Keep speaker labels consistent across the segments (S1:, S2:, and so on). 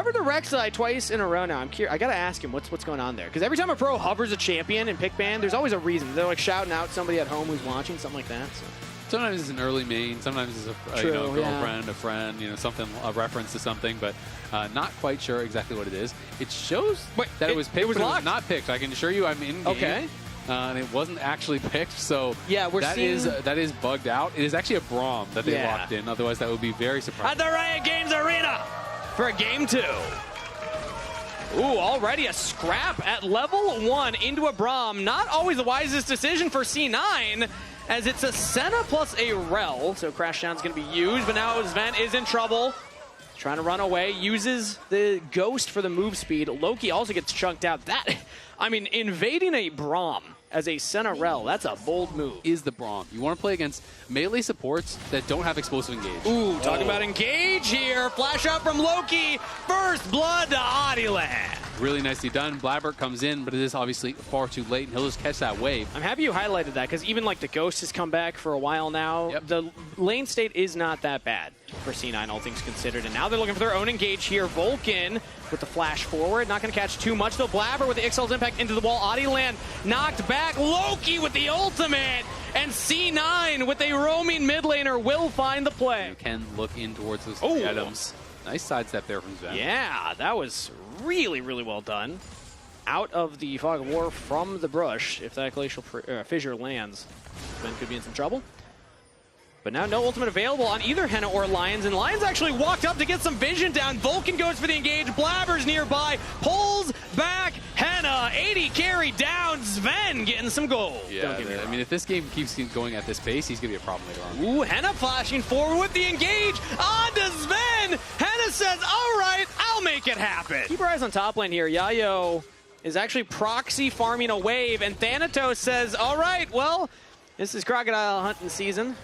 S1: Blabber the Rek'Sai twice in a row now. I'm curious. I gotta ask him what's going on there. Because every time a pro hovers a champion in pick ban, there's always a reason. They're like shouting out somebody at home who's watching, something like that. So.
S2: Sometimes it's an early main, sometimes it's a
S1: True,
S2: girlfriend, a friend, something, a reference to something, but not quite sure exactly what it is. It shows that it was picked, but it was not picked. I can assure you I'm in game.
S1: Okay.
S2: And it wasn't actually picked, so
S1: yeah, that
S2: is bugged out. It is actually a Braum that they locked in, otherwise that would be very surprising.
S1: At the Riot Games Arena for Game 2. Ooh, already a scrap at level 1 into a Braum. Not always the wisest decision for C9, as it's a Senna plus a Rel, so Crashdown's going to be used, but now Sven is in trouble. Trying to run away, uses the Ghost for the move speed. Loki also gets chunked out. Invading a Braum as a Senna Rel, that's a bold move.
S2: Is the Braum. You want to play against melee supports that don't have explosive engage.
S1: Ooh, talking about engage here. Flash out from Loki. First blood to Adiland.
S2: Really nicely done. Blabber comes in, but it is obviously far too late, and he'll just catch that wave.
S1: I'm happy you highlighted that, because even like the Ghost has come back for a while now.
S2: Yep.
S1: The lane state is not that bad for C9, all things considered. And now they're looking for their own engage here. Vulcan with the flash forward. Not going to catch too much, though. Blabber with the Ixal's impact into the wall. Adiland knocked back. Loki with the ultimate. And C9 with a roaming mid laner will find the play.
S2: You can look in towards those
S1: Ooh.
S2: items. Nice sidestep there from Sven.
S1: Yeah, that was really, really well done. Out of the Fog of War from the brush. If that Glacial Fissure lands, Sven could be in some trouble. But now no ultimate available on either Henna or Lions, and Lions actually walked up to get some vision down. Vulcan goes for the engage, Blabber's nearby, pulls back Henna, 80 carry down, Sven getting some gold.
S2: Yeah, if this game keeps going at this pace, he's going to be a problem later on.
S1: Ooh, Henna flashing forward with the engage, on to Sven! Henna says, all right, I'll make it happen. Keep your eyes on top lane here. Yayo is actually proxy farming a wave, and Thanatos says, all right, well, this is crocodile hunting season.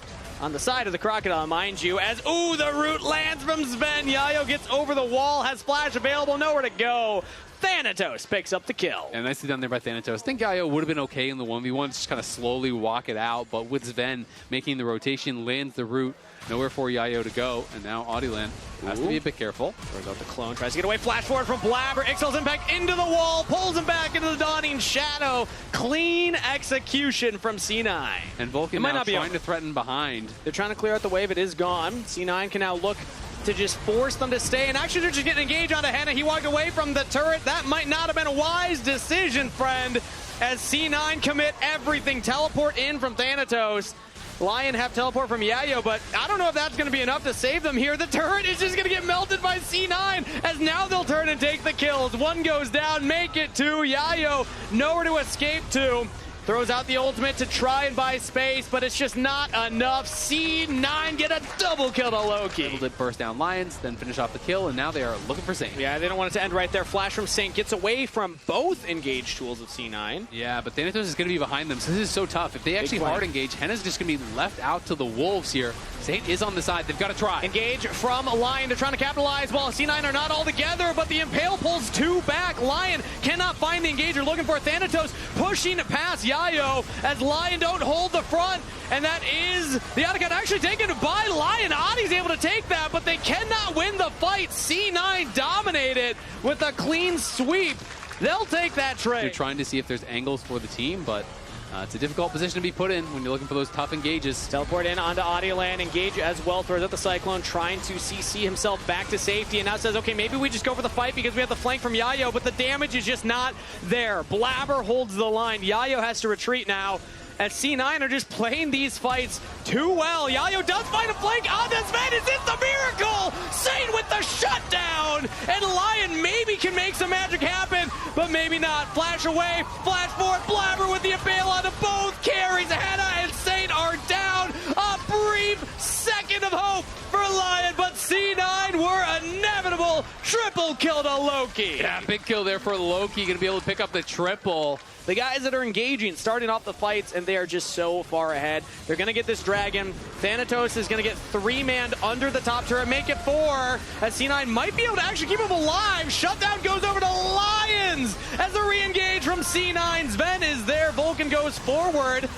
S1: On the side of the crocodile, mind you, as, ooh, the root lands from Sven. Yayo gets over the wall, has flash available, nowhere to go. Thanatos picks up the kill.
S2: And nicely done there by Thanatos. I think Yayo would have been okay in the 1v1, just kind of slowly walk it out, but with Sven making the rotation, lands the root, nowhere for Yayo to go, and now Adiland has to be a bit careful.
S1: Throws out the clone, tries to get away, flash forward from Blabber, Ixal's impact into the wall, pulls him back into the Dawning Shadow. Clean execution from C9.
S2: And Vulcan now trying to threaten behind.
S1: They're trying to clear out the wave, it is gone. C9 can now look to just force them to stay, and actually they're just getting engaged onto Henna. He walked away from the turret. That might not have been a wise decision, friend, as C9 commit everything. Teleport in from Thanatos. Lion have teleport from Yayo, but I don't know if that's going to be enough to save them here. The turret is just going to get melted by C9, as now they'll turn and take the kills. One goes down, make it two. Yayo nowhere to escape to. Throws out the ultimate to try and buy space, but it's just not enough. C9 get a double kill to Loki.
S2: Able to burst down Lions, then finish off the kill, and now they are looking for Saint.
S1: Yeah, they don't want it to end right there. Flash from Saint gets away from both engaged tools of C9.
S2: Yeah, but Thanatos is going to be behind them, so this is so tough. If they actually hard engage, Henna's just going to be left out to the Wolves here. Saint is on the side. They've got to try.
S1: Engage from Lion. They're trying to capitalize while C9 are not all together, but the Impale pulls two back. Lion cannot find the engager, looking for Thanatos, pushing past Yayo, as Lion don't hold the front, and that is the outcome actually taken by Lion. Adi's able to take that, but they cannot win the fight. C9 dominated with a clean sweep. They'll take that trade.
S2: They're trying to see if there's angles for the team, but it's a difficult position to be put in when you're looking for those tough engages.
S1: Teleport in onto Adiland, engage as well, throws out the Cyclone, trying to CC himself back to safety, and now says, okay, maybe we just go for the fight because we have the flank from Yayo, but the damage is just not there. Blabber holds the line. Yayo has to retreat now, as C9 are just playing these fights too well. Yayo does find a flank on this man. Is it the miracle? Saint with the shutdown, and Lion maybe can make some magic happen, but maybe not. Flash away, flash forward, Blabber with the Impale onto both carries. Henna and Saint are down. A brief second of hope for Lion, but C9 were inevitable. Triple kill to Loki.
S2: Yeah, big kill there for Loki. Going to be able to pick up the triple.
S1: The guys that are engaging, starting off the fights, and they are just so far ahead. They're going to get this dragon. Thanatos is going to get three-manned under the top turret, make it four, as C9 might be able to actually keep him alive. Shutdown goes over to Lions as a re-engage from C9. Sven is there. Vulcan goes forward.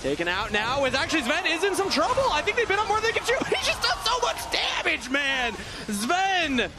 S1: Taken out now is actually Sven is in some trouble. I think they've been up more than they can chew. He just does so much damage, man. Sven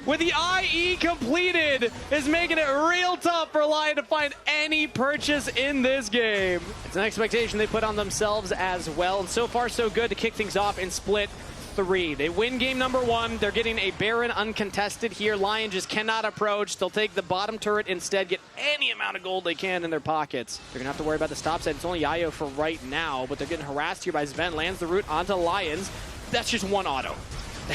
S1: with the IE completed is making it real tough for LYON to find any purchase in this game. It's an expectation they put on themselves as well, and so far so good to kick things off in split 3. They win game number 1. They're getting a Baron uncontested here. LYON just cannot approach. They'll take the bottom turret instead, get any amount of gold they can in their pockets. They're gonna have to worry about the stop side. It's only Yayo for right now, but they're getting harassed here by Sven. Lands the root onto LYONs. That's just one auto.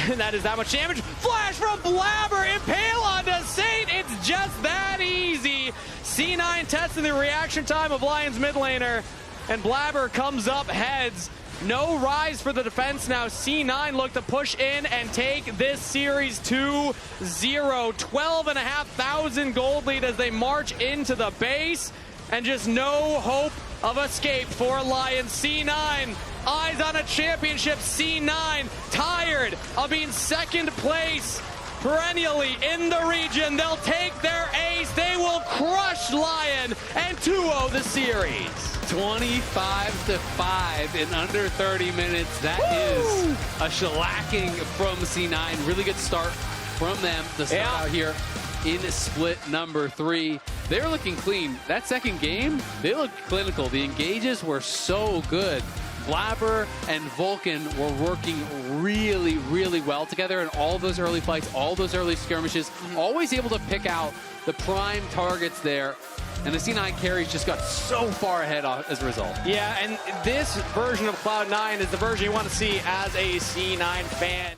S1: And that is that much damage. Flash from Blabber, impale onto Saint. It's just that easy. C9 testing the reaction time of LYON's mid laner, and Blabber comes up heads. No rise for the defense now. C9 look to push in and take this series 2-0. 12,500 gold lead as they march into the base, and just no hope of escape for LYON. C9 eyes on a championship. C9 tired of being second place perennially in the region. They'll take their ace. They will crush LYON and 2-0 the series.
S2: 25-5 in under 30 minutes. That is a shellacking from C9. Really good start from them to start out here in split number 3. They're looking clean. That second game, they looked clinical. The engages were so good. Blabber and Vulcan were working really, really well together in all those early fights, all those early skirmishes, always able to pick out the prime targets there. And the C9 carries just got so far ahead as a result.
S1: Yeah, and this version of Cloud9 is the version you want to see as a C9 fan.